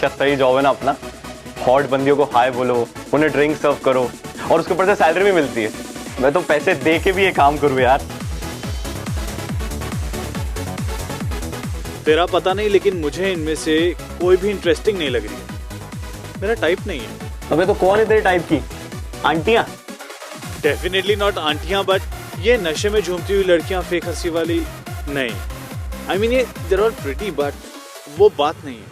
क्या सही जॉब है ना अपना। हॉट बंदियों को हाय बोलो, उन्हें ड्रिंक सर्व करो और उसके ऊपर से सैलरी भी मिलती है। मैं तो पैसे दे के भी ये काम करूँ यार। तेरा पता नहीं, लेकिन मुझे इनमें से कोई भी इंटरेस्टिंग नहीं लग रही है। मेरा टाइप नहीं है। अबे तो कौन है तेरे टाइप की? आंटियां? डेफिनेटली नॉट आंटियां, बट ये नशे में झूमती हुई लड़कियां फेक हंसी वाली नहीं। आई मीन ये देयर आर प्रिटी, बट वो बात नहीं है।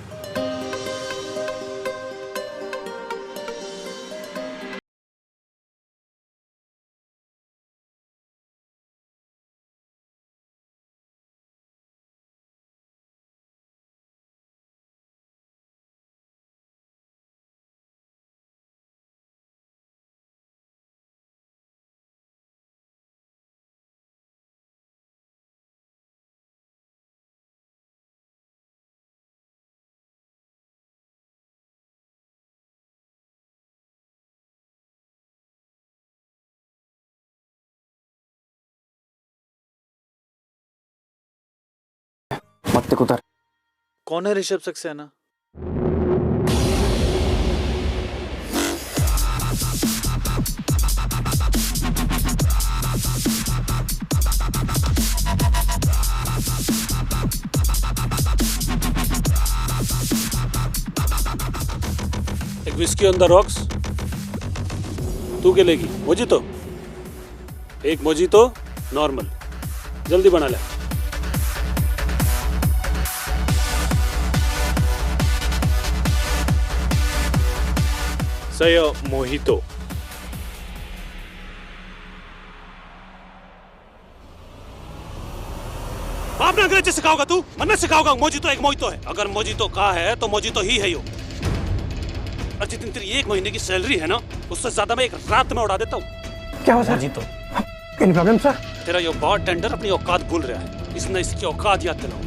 मत उधर। कौन है ऋषभ सक्सेना? एक विस्की ऑन द रॉक्स। तू क्या लेगी? मोजितो? एक मोजितो नॉर्मल, जल्दी बना ले। सही मोहितो। बाप ना अंग्रेजी सिखाओगा तू? मन में सिखाओगा? मोजितो एक मोजितो है। अगर मोजितो का है तो मोजितो ही है यो। और जितनी तेरी एक महीने की सैलरी है ना, उससे ज्यादा मैं एक रात में उड़ा देता हूँ। क्या हो sir? Mojito. Any problem sir? तेरा यो बार टेंडर अपनी औकात भूल रहा है। इसने इसकी औकात याद दिलाओ।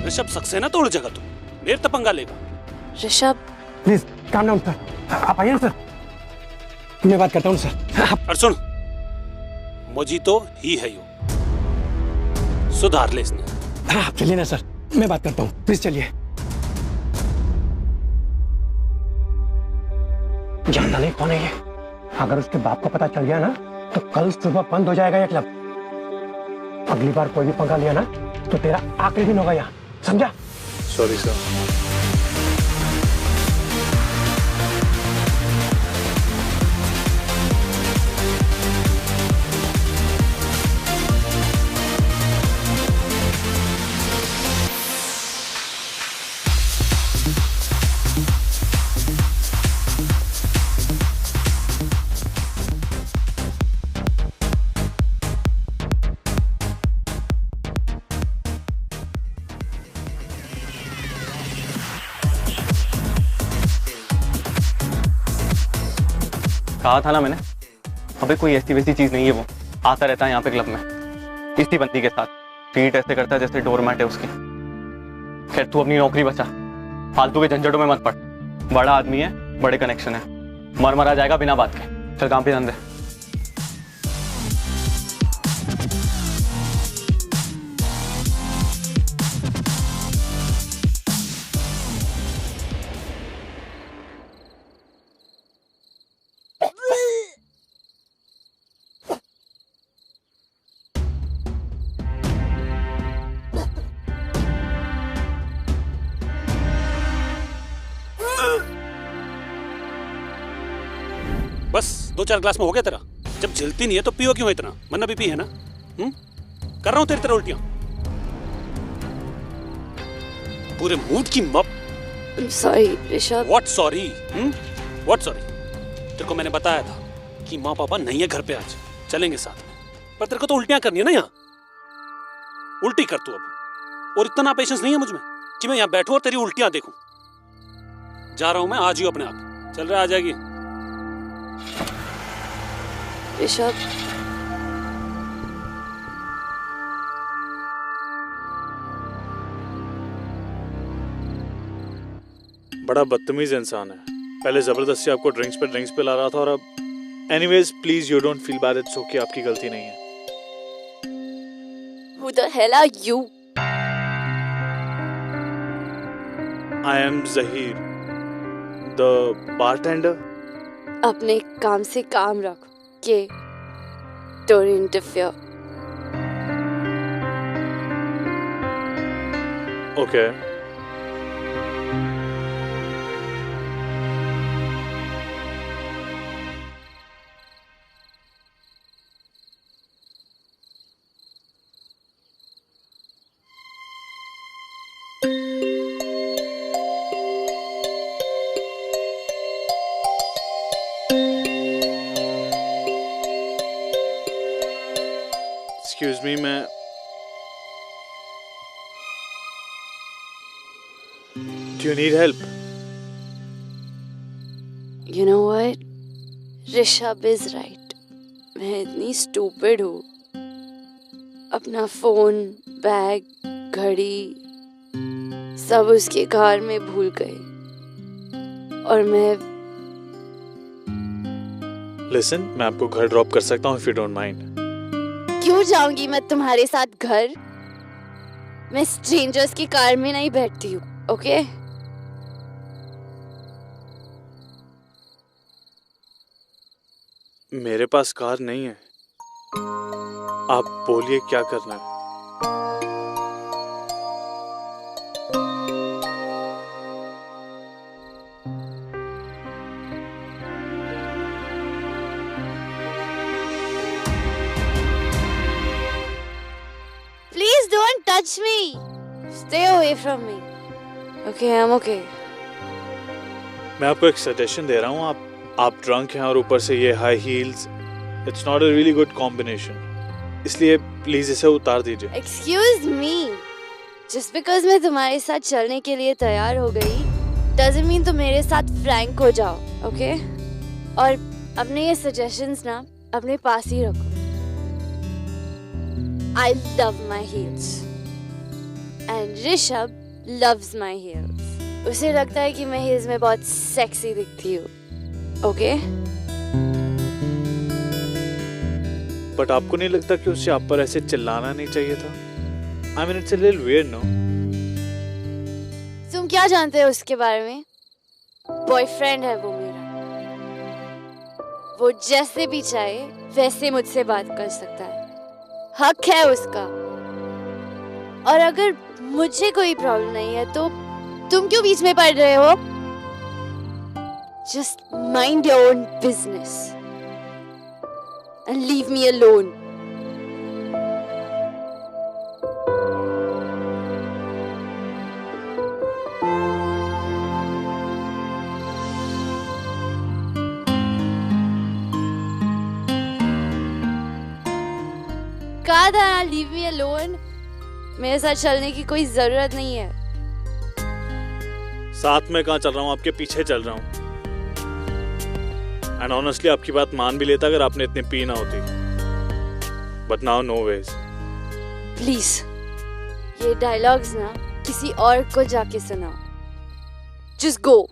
ऋषभ सक्सेना तो उड़ जाएगा तू, मेरे तो पंगा लेगा। Rishabh please calm down sir. आप आइए ना सर, मैं बात करता हूँ सर। और सुन, मोजितो ही है यो, सुधार ले इसने। आप चलिए ना सर, मैं बात करता हूँ, प्लीज चलिए। जानता नहीं कौन है ये। अगर उसके बाप को पता चल गया ना तो कल सुबह बंद हो जाएगा ये क्लब। अगली बार कोई भी पंगा लिया ना तो तेरा आखिरी दिन होगा यहाँ, समझा? Sorry sir. कहा था ना मैंने। अबे कोई ऐसी वैसी चीज नहीं है, वो आता रहता है यहाँ पे क्लब में इसी बंदी के साथ। ट्रीट ऐसे करता है जैसे डोरमैट है उसकी। खैर तू अपनी नौकरी बचा, फालतू के झंझटों में मत पड़। बड़ा आदमी है, बड़े कनेक्शन है, मर मरा जाएगा बिना बात के। चल काम पे ध्यान दे। बस 2-4 ग्लास में हो गया तेरा? जब झेलती नहीं है तो पियो क्यों इतना? वरना बीपी है ना? कर रहा हूं तेरी तरह उल्टियां पूरे मूड की मप। Sorry Rishabh. What sorry? What sorry? तेरे को मैंने बताया था कि माँ पापा नहीं है घर पे, आज चलेंगे साथ में। पर तेरे को तो उल्टियां करनी है ना यहाँ। उल्टी कर तू अब। और इतना पेशेंस नहीं है मुझ में कि मैं यहाँ बैठूं और तेरी उल्टियां देखूं। जा रहा हूं मैं, आज ही अपने आप। चल रहा, आ जाएगी। ऋषभ बड़ा बदतमीज इंसान है। पहले जबरदस्ती आपको ड्रिंक्स पे ला रहा था और अब anyways please you don't feel bad, it's okay, आपकी गलती नहीं है। Who the hell are you? I am Zahir, the bartender. अपने काम से काम रखो, के don't interfere. Okay. Excuse me, मैं Do you need help? You know what? Rishabh is right. मैं इतनी stupid हूँ. अपना फोन, बैग, घड़ी सब उसके कार में भूल गई. और मैं Listen, मैं आपको घर ड्रॉप कर सकता हूँ if you don't mind. क्यों जाऊंगी मैं तुम्हारे साथ घर? मैं स्ट्रेंजर्स की कार में नहीं बैठती हूँ, ओके? मेरे पास कार नहीं है. आप बोलिए क्या करना है. Please don't touch me. Stay away from me. Okay, I'm okay. मैं आपको एक सजेशन दे रहा हूँ. आप ड्रंक हैं और ऊपर से ये high heels. It's not a really good combination. इसलिए प्लीज इसे उतार दीजिए. Excuse me. Just because मैं तुम्हारे साथ चलने के लिए तैयार हो गई, doesn't mean तुम मेरे साथ फ्रैंक हो जाओ, okay? और अपने ये suggestions ना अपने पास ही रखो. I love my heels. And Rishabh loves my heels. उसे लगता है कि मैं heels में बहुत sexy दिखती हूँ. Okay? बट आपको नहीं लगता कि उसे आप पर ऐसे चिल्लाना नहीं चाहिए था? I mean, it's a little weird, no? तुम क्या जानते हो उसके बारे में? बॉयफ्रेंड है वो मेरा. वो जैसे भी चाहे वैसे मुझसे बात कर सकता है. हक है उसका. और अगर मुझे कोई प्रॉब्लम नहीं है तो तुम क्यों बीच में पड़ रहे हो? Just mind your own business and leave me alone. कहा था ना लीव मी अलोन. मेरे साथ चलने की कोई जरूरत नहीं है. साथ में कहाँ चल रहा हूँ, आपके पीछे चल रहा हूँ. एंड ऑनेस्टली आपकी बात मान भी लेता अगर आपने इतनी पी ना होती. But now no ways. Please ये डायलॉग्स ना किसी और को जाके सुनाओ. Just go.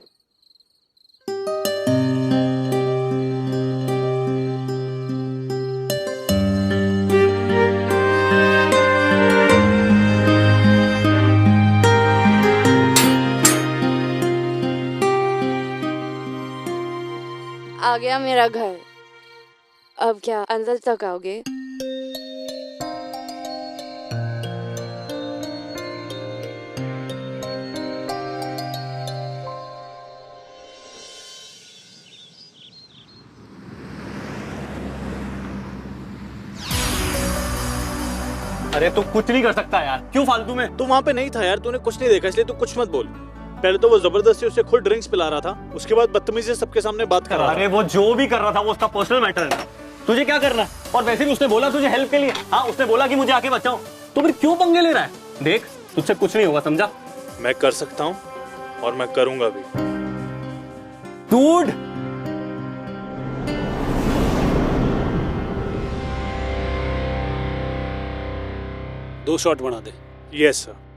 आ गया मेरा घर. अब क्या अंदर तक आओगे? अरे तू कुछ नहीं कर सकता यार. क्यों फालतू में? तू वहाँ पे नहीं था यार. तूने कुछ नहीं देखा इसलिए तू कुछ मत बोल. पहले तो वो जबरदस्ती उसे खुद ड्रिंक्स पिला रहा था. उसके बाद बदतमीजी से सबके सामने बात कर रहा था. अरे वो जो भी कर रहा था वो उसका पर्सनल मैटर है. तुझे क्या करना है? और वैसे भी उसने बोला तुझे हेल्प के लिए. हाँ उसने बोला कि मुझे आके बचाओ. तो फिर क्यों पंगे ले रहा है? देख तुझसे कुछ नहीं होगा, समझा? मैं कर सकता हूँ और मैं करूंगा भी. डूड दो शॉट बना दे. Yes sir.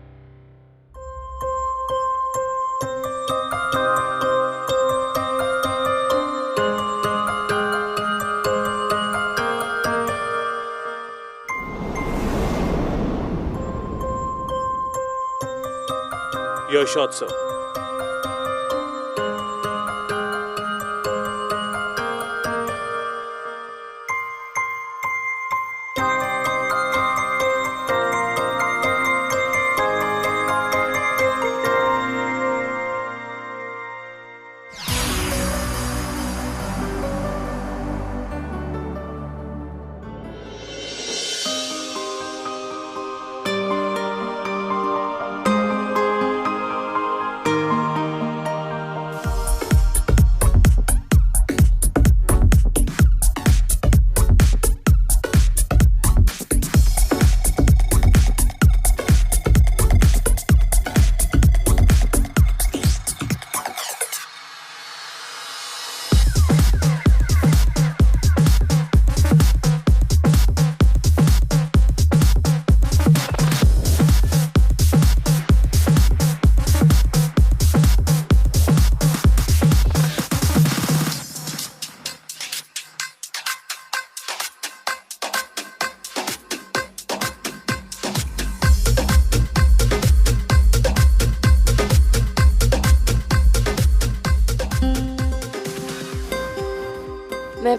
Your shot, sir.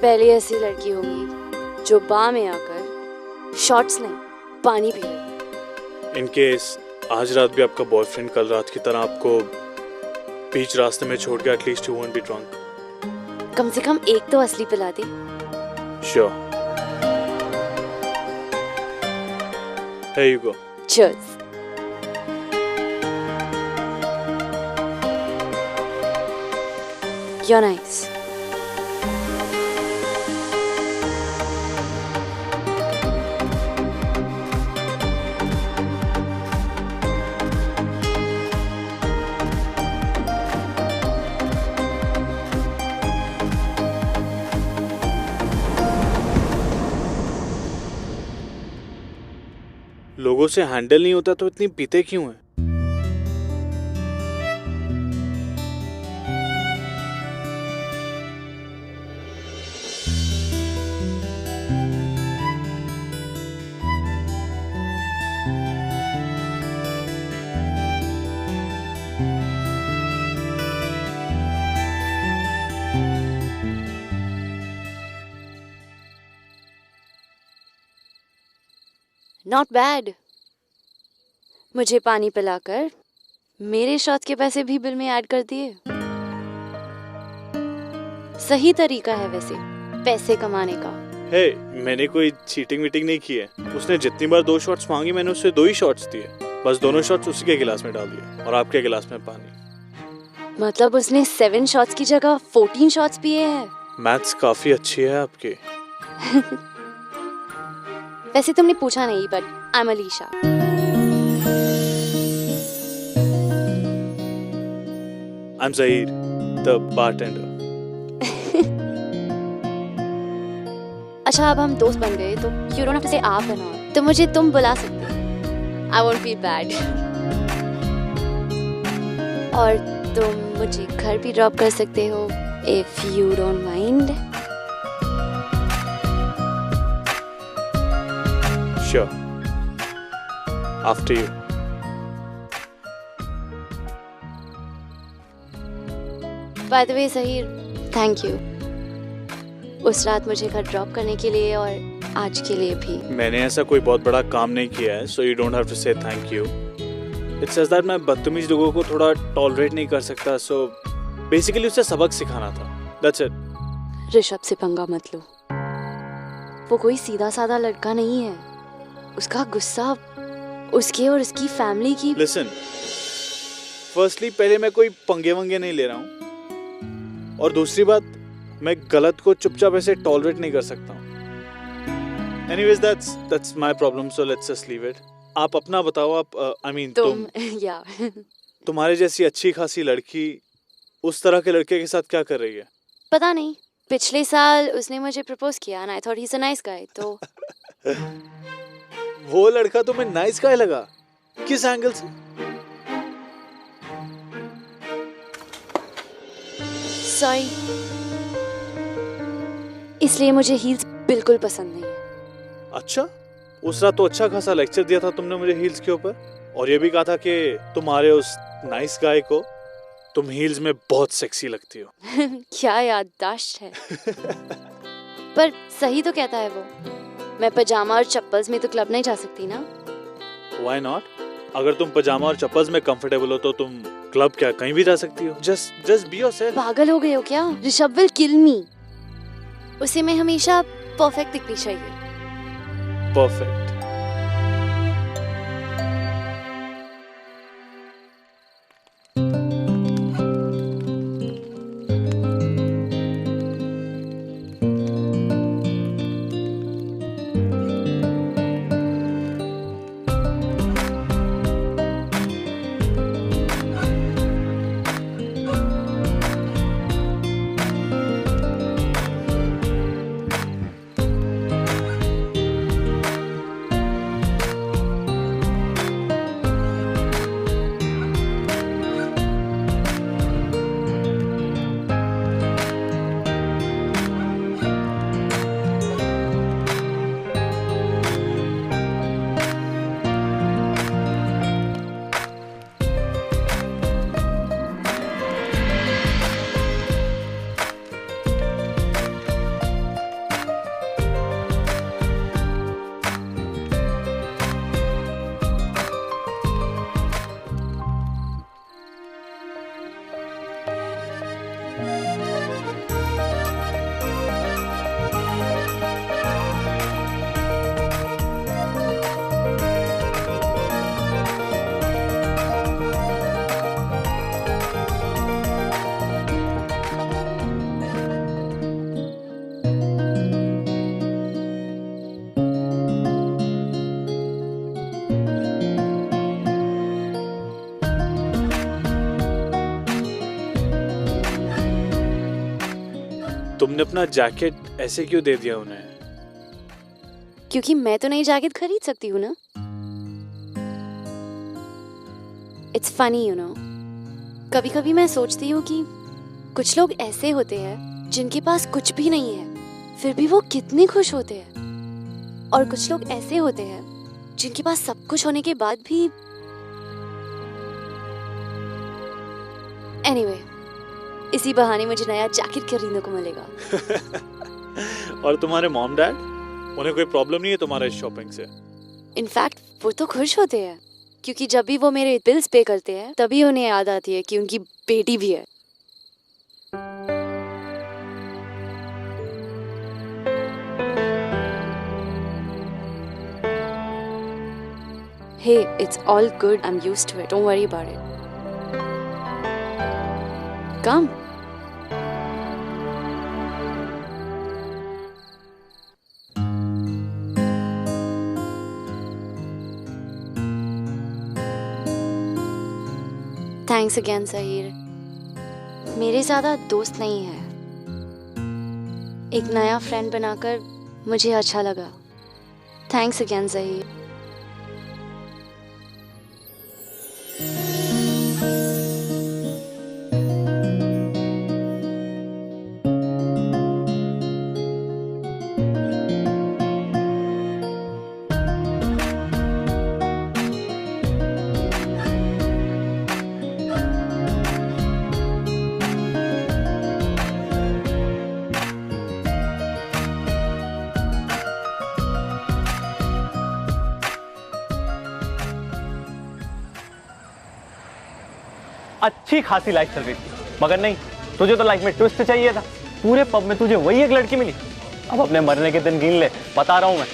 पहली ऐसी लड़की होगी जो बार में आकर शॉट्स नहीं पानी पी रही। इन केस आज रात भी आपका बॉयफ्रेंड कल रात की तरह आपको बीच रास्ते में छोड़ के at least you won't be drunk. कम से कम एक तो असली पिला दे। Sure. Here you go. Cheers. You're nice. लोगों से हैंडल नहीं होता तो इतनी पीते क्यों हैं? Not bad. मुझे पानी पिलाकर मेरे शॉट के पैसे भी बिल में ऐड कर दिए। सही तरीका है वैसे पैसे कमाने का। हे, मैंने कोई चीटिंग वीटिंग नहीं की है। उसने जितनी बार 2 शॉट्स मांगी मैंने उससे 2 ही शॉट्स दिए। बस दोनों शॉट्स उसी के गिलास में डाल दिए और आपके गिलास में पानी। मतलब उसने 7 शॉट्स की जगह 14 शॉट्स पिए हैं। मैथ्स काफी अच्छी है आपकी। वैसे तुमने पूछा नहीं but I am Alisha. I am Zaheer, the bartender. अच्छा अब हम दोस्त बन गए तो यू डोंट हैव टू से आप एंड ऑल। तो मुझे तुम बुला सकते हो। I won't feel bad. और तुम मुझे घर भी ड्रॉप कर सकते हो if you don't mind. Sure. After you. By the way, Zahir, thank you. उस रात मुझे घर ड्रॉप करने के लिए और आज के लिए भी। मैंने ऐसा कोई बहुत बड़ा काम नहीं किया है, so you don't have to say thank you. It's just that मैं बदतमीज लोगों को थोड़ा टॉलरेट नहीं कर सकता, so basically उसे सबक सिखाना था। That's it. ऋषभ से पंगा मत लो। वो कोई सीधा साधा लड़का नहीं है। उसका गुस्सा उसके और उसकी फैमिली की। Listen, firstly पहले मैं कोई पंगे वंगे नहीं ले रहा हूँ और दूसरी बात मैं गलत को चुपचाप ऐसे टॉलरेट नहीं कर सकता हूँ। Anyways, that's my problem, so let's just leave it. आप अपना बताओ। आप I mean तुम या तुम्हारे जैसी अच्छी खासी लड़की उस तरह के लड़के के साथ क्या कर रही है? पता नहीं, पिछले साल उसने मुझे प्रपोज किया and I thought he's a nice guy, तो वो लड़का तुम्हें नाइस गाय लगा? किस एंगल से? सॉरी, इसलिए मुझे हील्स बिल्कुल पसंद नहीं है। अच्छा, उस रात तो अच्छा खासा लेक्चर दिया था तुमने मुझे हील्स के ऊपर और ये भी कहा था कि तुम्हारे उस नाइस गाय को तुम हील्स में बहुत सेक्सी लगती हो। क्या याददाश्त है। पर सही तो कहता है वो। मैं पजामा और चप्पल्स में तो क्लब नहीं जा सकती ना। Why not? अगर तुम पजामा और चप्पल्स में कंफर्टेबल हो तो तुम क्लब क्या कहीं भी जा सकती हो। Just be yourself. पागल हो गए हो क्या? Rishabh will kill me. उसे मैं हमेशा परफेक्ट दिखनी चाहिए। Perfect. तुमने अपना जैकेट ऐसे क्यों दे दिया उन्हें? क्योंकि मैं तो नई जैकेट खरीद सकती हूँ ना। इट्स फनी यू नो, कभी कभी मैं सोचती हूँ कि कुछ लोग ऐसे होते हैं जिनके पास कुछ भी नहीं है फिर भी वो कितने खुश होते हैं, और कुछ लोग ऐसे होते हैं जिनके पास सब कुछ होने के बाद भी। एनीवे, इसी बहाने मुझे नया जैकेट खरीदने को मिलेगा। और तुम्हारे मॉम डैड, उन्हें कोई प्रॉब्लम नहीं है तुम्हारे शॉपिंग से? इनफैक्ट वो तो खुश होते हैं, क्योंकि जब भी वो मेरे बिल्स पे करते हैं तभी उन्हें याद आती है कि उनकी बेटी भी है। Hey, it's all good. I'm used to it. Don't worry about it. Come. Thanks again, Sahir. मेरे ज़्यादा दोस्त नहीं है, एक नया फ्रेंड बनाकर मुझे अच्छा लगा। Thanks again, Sahir. अच्छी खासी लाइफ चल रही थी, मगर नहीं, तुझे तो लाइफ में ट्विस्ट चाहिए था। पूरे पब में तुझे वही एक लड़की मिली। अब अपने मरने के दिन गिन ले, बता रहा हूं मैं।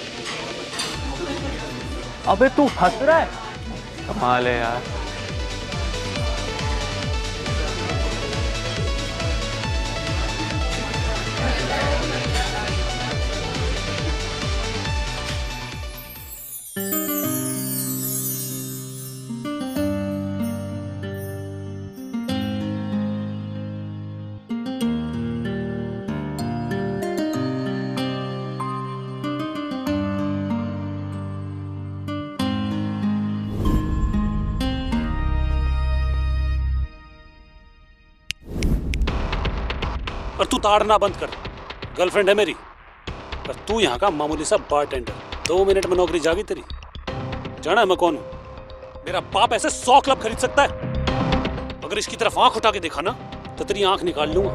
अबे तू हंस रहा है? कमाल है यार। और तू ताड़ना बंद कर, गर्लफ्रेंड है मेरी, और तू यहाँ का मामूली सा बारटेंडर। 2 मिनट में नौकरी जागी तेरी। जाना है मैं कौन हूँ? मेरा बाप ऐसे 100 क्लब खरीद सकता है। अगर इसकी तरफ आंख उठा के देखा ना तो तेरी आंख निकाल लूंगा।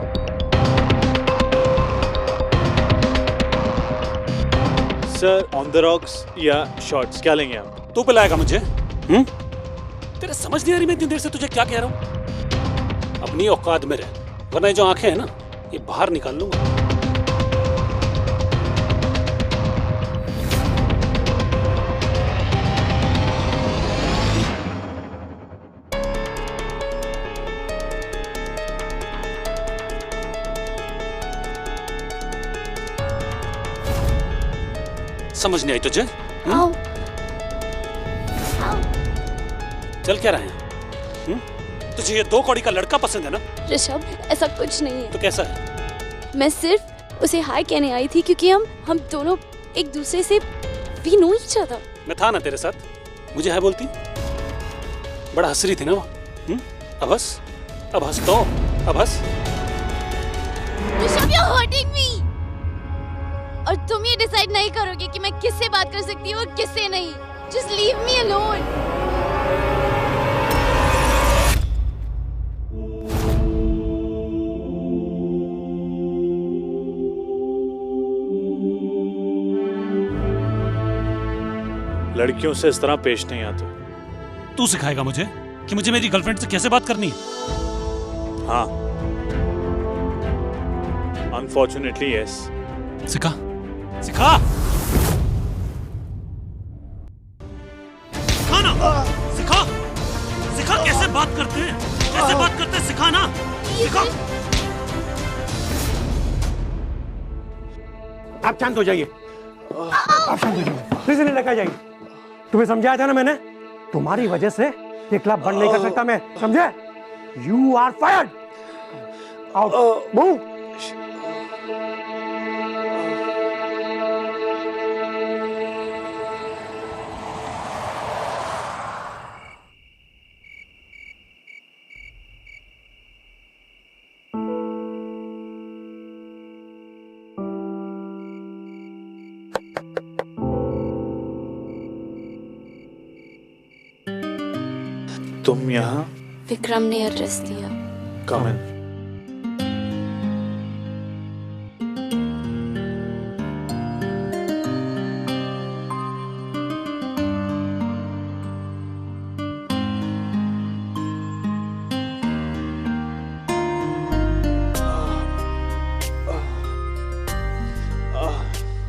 सर, ऑन द रॉक्स या शॉर्ट्स, क्या लेंगे आप? तू पिलाएगा मुझे? तेरे समझ नहीं आ रही मैं इतनी देर से तुझे क्या कह रहा हूँ? अपनी औकात में रह, वरना ये जो आंखें हैं ना, ये बाहर निकाल लूंगा। समझ नहीं आई तुझे? आओ। चल क्या रहे हैं? तुझे ये 2 कौड़ी का लड़का पसंद है ना? ऋषभ, ऐसा कुछ नहीं है। तो कैसा है? मैं सिर्फ उसे हाय कहने आई थी क्योंकि हम दोनों एक दूसरे से भी नो ईच अदर। मैं था ना तेरे साथ, मुझे है बोलती? बड़ा हंस रही थी ना वो। अब हंस, अब हंस तो, अब हंस। Rishabh, you're hurting me। और तुम ये डिसाइड नहीं करोगे कि मैं किससे बात कर सकती हूँ और किससे नहीं। Just leave me alone। लड़कियों से इस तरह पेश नहीं आते। तू सिखाएगा मुझे कि मुझे मेरी गर्लफ्रेंड से कैसे बात करनी है? हाँ, अनफॉर्चुनेटली यस। सिखा, सिखा, सिखा ना, सिखा, सिखा कैसे बात करते हैं, कैसे बात करते हैं, सिखा ना, सिखा। आप शांत हो जाइए, आप शांत हो जाइए, प्लीज इन्हें लेकर जाइए। तुम्हें समझाया था ना मैंने, तुम्हारी वजह से ये क्लब बंद नहीं कर सकता मैं, समझे? You are fired. Out, move. तुम यहाँ? विक्रम ने एड्रेस दिया। कम इन।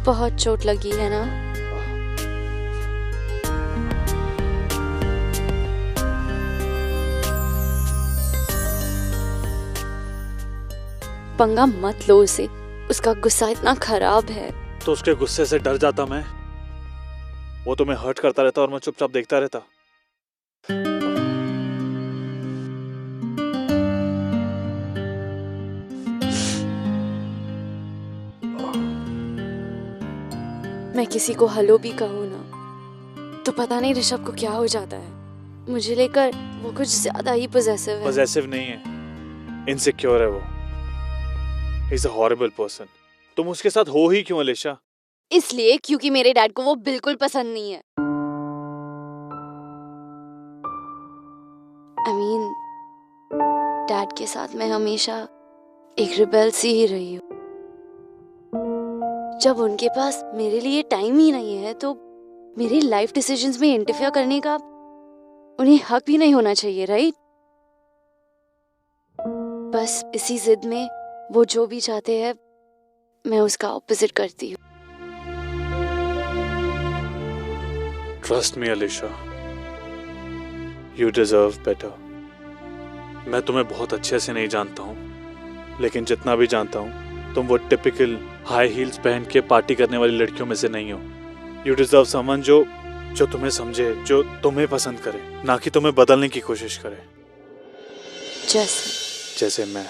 बहुत चोट लगी है ना? पंगा मत लो उसे, उसका गुस्सा इतना खराब है। तो उसके गुस्से से डर जाता मैं। वो तुम्हें हर्ट करता रहता और मैं चुपचाप देखता रहता। मैं किसी को हेलो भी कहूँ ना तो पता नहीं ऋषभ को क्या हो जाता है। मुझे लेकर वो कुछ ज्यादा ही पॉसेसिव है। पॉसेसिव नहीं है, इनसिक्योर है वो। He is a horrible person. तुम उसके साथ हो ही क्यों अलीशा? इसलिए क्योंकि मेरे डैड को वो बिल्कुल पसंद नहीं है। I mean, डैड के साथ मैं हमेशा एक रिबेल सी ही रही हूँ। जब उनके पास मेरे लिए टाइम ही नहीं है तो मेरी लाइफ डिसीजंस में इंटरफेयर करने का उन्हें हक भी नहीं होना चाहिए, राइट? बस इसी जिद में वो जो भी चाहते हैं मैं उसका ऑपोजिट करती हूँ। Trust me Alisha, you deserve better. मैं तुम्हें बहुत अच्छे से नहीं जानता हूँ, लेकिन जितना भी जानता हूँ तुम वो टिपिकल हाई हील्स पहन के पार्टी करने वाली लड़कियों में से नहीं हो। यू डिजर्व समवन जो तुम्हें समझे, जो तुम्हें पसंद करे, ना कि तुम्हें बदलने की कोशिश करे। जैसे मैं।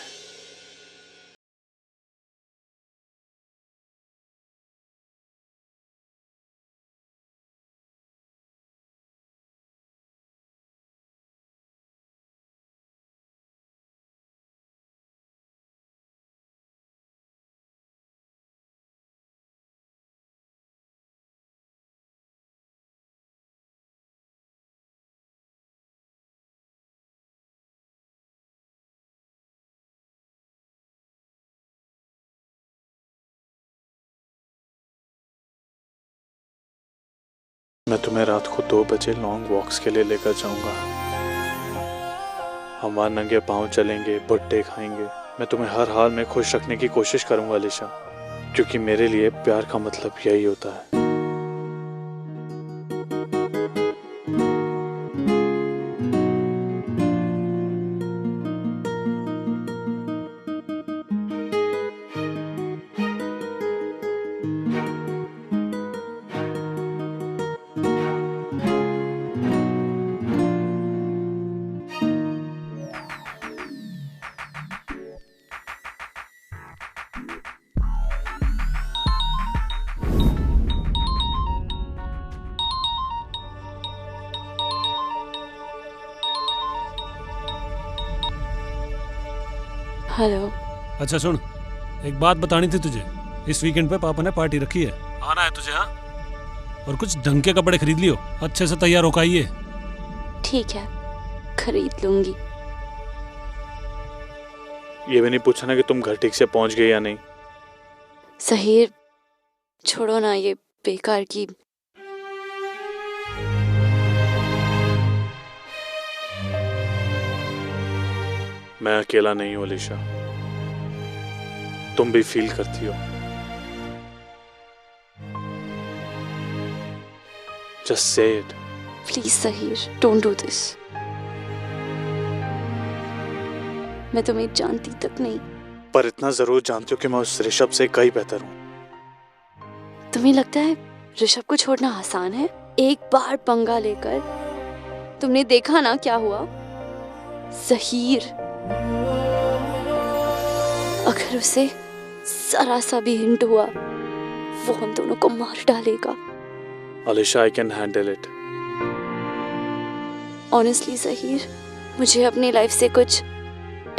मैं तुम्हें रात को 2 बजे लॉन्ग वॉक्स के लिए लेकर जाऊंगा। हम वहां नंगे पांव चलेंगे, भुट्टे खाएंगे। मैं तुम्हें हर हाल में खुश रखने की कोशिश करूंगा अलीशा, क्योंकि मेरे लिए प्यार का मतलब यही होता है। हेलो। अच्छा सुन, एक बात बतानी थी तुझे। इस वीकेंड पे पापा ने पार्टी रखी है, आना है तुझे? हाँ, और कुछ ढंग के कपड़े खरीद लियो, अच्छे से तैयार होकर आइए। ठीक है, खरीद लूंगी। ये भी नहीं पूछना कि तुम घर ठीक से पहुंच गए या नहीं। सहीर, छोड़ो ना ये बेकार की। मैं अकेला नहीं हूं अलीशा, तुम भी फील करती हो। Just say it. Please Sahir, don't do this. मैं तुम्हें जानती तक नहीं, पर इतना जरूर जानती हो कि मैं उस ऋषभ से कहीं बेहतर हूं। तुम्हें लगता है ऋषभ को छोड़ना आसान है? एक बार पंगा लेकर तुमने देखा ना क्या हुआ। सहीर, अगर उसे जरा सा भी हिंट हुआ वो हम दोनों को मार डालेगा। Alisha, I can handle it. Honestly Sahir, मुझे अपनी लाइफ से कुछ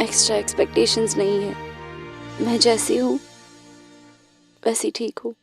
एक्स्ट्रा एक्सपेक्टेशंस नहीं है। मैं जैसी हूँ वैसी ठीक हूँ।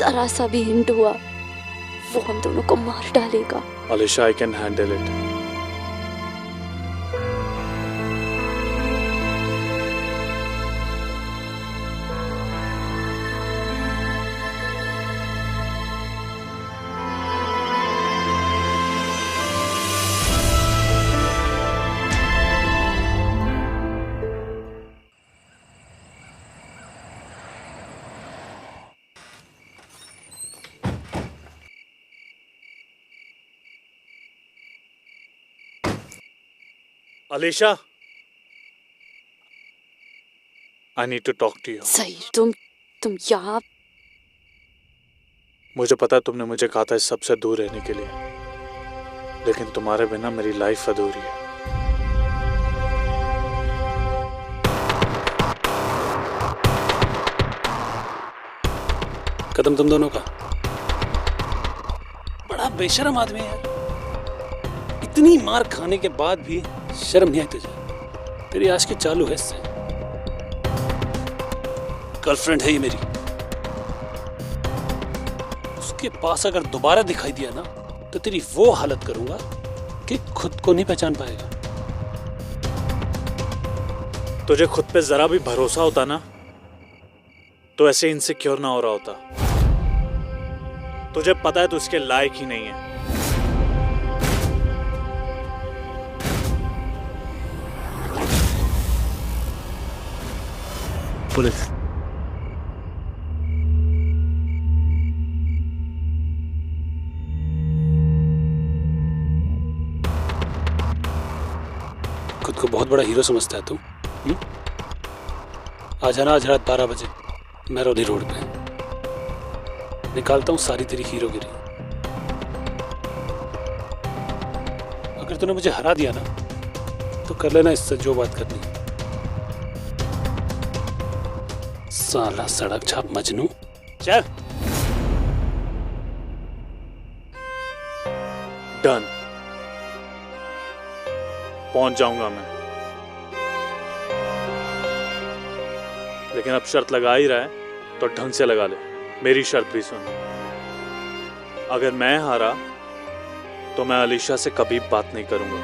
जरा सा भी हिंट हुआ वो हम दोनों को मार डालेगा। Alisha, I can handle it. Alisha, I need to talk to you. सही तुम यहाँ। मुझे पता है तुमने मुझे कहा था इस सबसे दूर रहने के लिए, लेकिन तुम्हारे बिना मेरी लाइफ अधूरी है। कदम तुम दोनों का। बड़ा बेशर्म आदमी है यार। इतनी मार खाने के बाद भी शर्म नहीं आई तुझे? तेरी आज की चालू है इससे। गर्लफ्रेंड है ये मेरी। उसके पास अगर दोबारा दिखाई दिया ना तो तेरी वो हालत करूंगा कि खुद को नहीं पहचान पाएगा। तुझे खुद पे जरा भी भरोसा होता ना तो ऐसे इनसिक्योर ना हो रहा होता। तुझे पता है तू इसके लायक ही नहीं है। पुलिस। खुद को बहुत बड़ा हीरो समझता है तू? आ जाना आज रात 12 बजे मेहरौली रोड पे। निकालता हूँ सारी तेरी हीरोगिरी। अगर तूने मुझे हरा दिया ना तो कर लेना इससे जो बात करनी। साला सड़क छाप मजनू। चल। डन। पहुंच जाऊंगा मैं, लेकिन अब शर्त लगा ही रहा है तो ढंग से लगा ले। मेरी शर्त भी सुन। अगर मैं हारा तो मैं अलीशा से कभी बात नहीं करूंगा,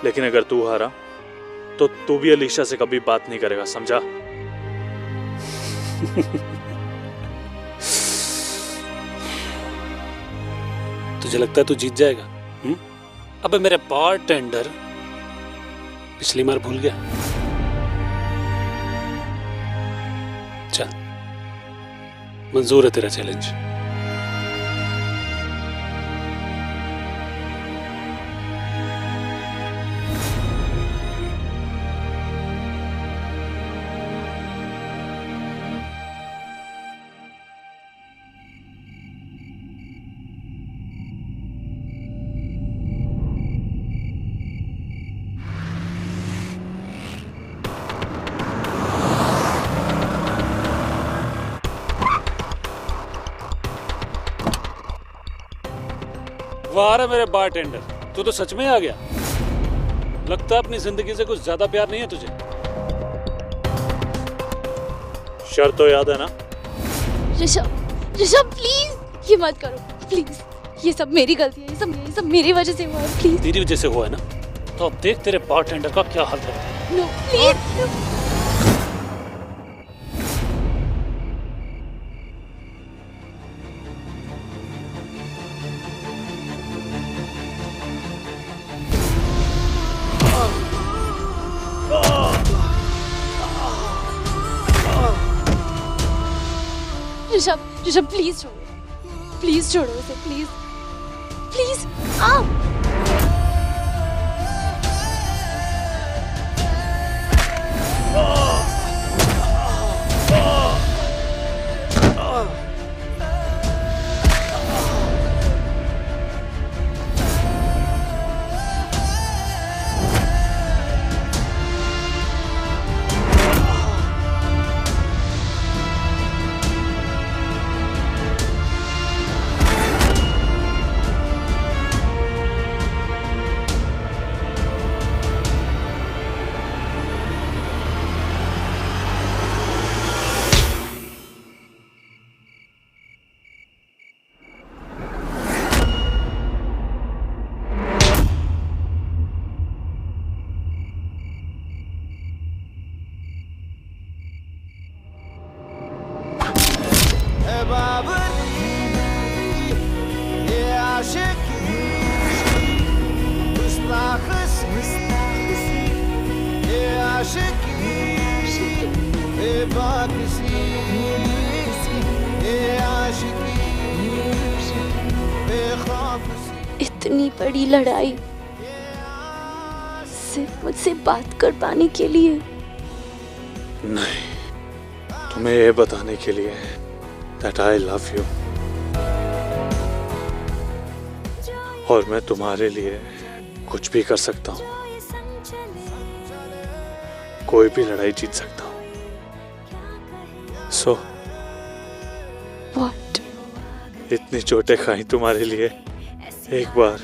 लेकिन अगर तू हारा तो तू भी अलीशा से कभी बात नहीं करेगा, समझा? तुझे लगता है तू जीत जाएगा? अबे मेरे बारटेंडर पिछली बार भूल गया। चल, मंजूर है तेरा चैलेंज। वाह रे मेरे बारटेंडर, तू तो सच में आ गया। लगता है अपनी जिंदगी से कुछ ज्यादा प्यार नहीं है तुझे। शर्त तो याद है ना? ऋषभ ऋषभ प्लीज ये मत करो प्लीज। ये सब मेरी गलती है। ये सब मेरी वजह से हुआ है। प्लीज। तेरी वजह से हुआ है ना? तो अब देख तेरे बारटेंडर का क्या हाल करता है। No please. ऋषभ प्लीज छोड़ो उसे प्लीज आओ। इतनी बड़ी लड़ाई सिर्फ मुझसे बात कर पाने के लिए? नहीं, तुम्हें ये बताने के लिए that I love you और मैं तुम्हारे लिए कुछ भी कर सकता हूँ, कोई भी लड़ाई जीत सकता हूँ। So What? इतनी चोटें खाई तुम्हारे लिए, एक बार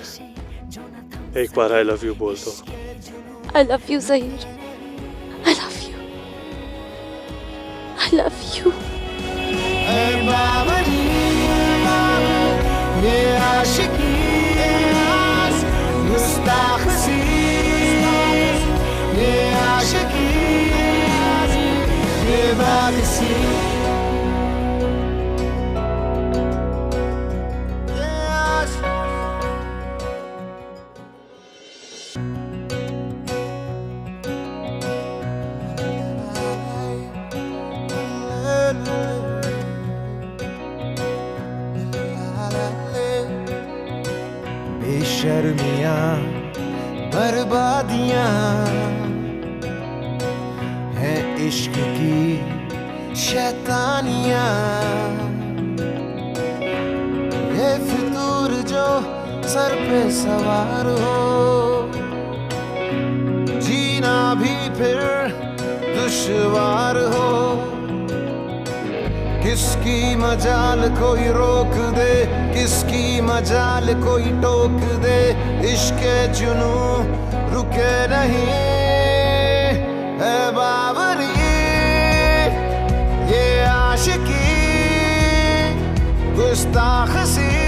I love you बोल दो। I love you, Zahir. I love you. I love you. ये आशिकी गुस्ताखी, ये आशिकी ये बाकसी, बेशर्मियां बर्बादियां हैं इश्क की शैतानियां, ये फितूर जो सर पे सवार हो, जीना भी फिर दुश्वार हो। किसकी मजाल कोई रोक दे, किसकी मजाल कोई टोक दे, इश्क जुनू रुके नहीं है बाबरी, ये आशिकी गुस्ताखी।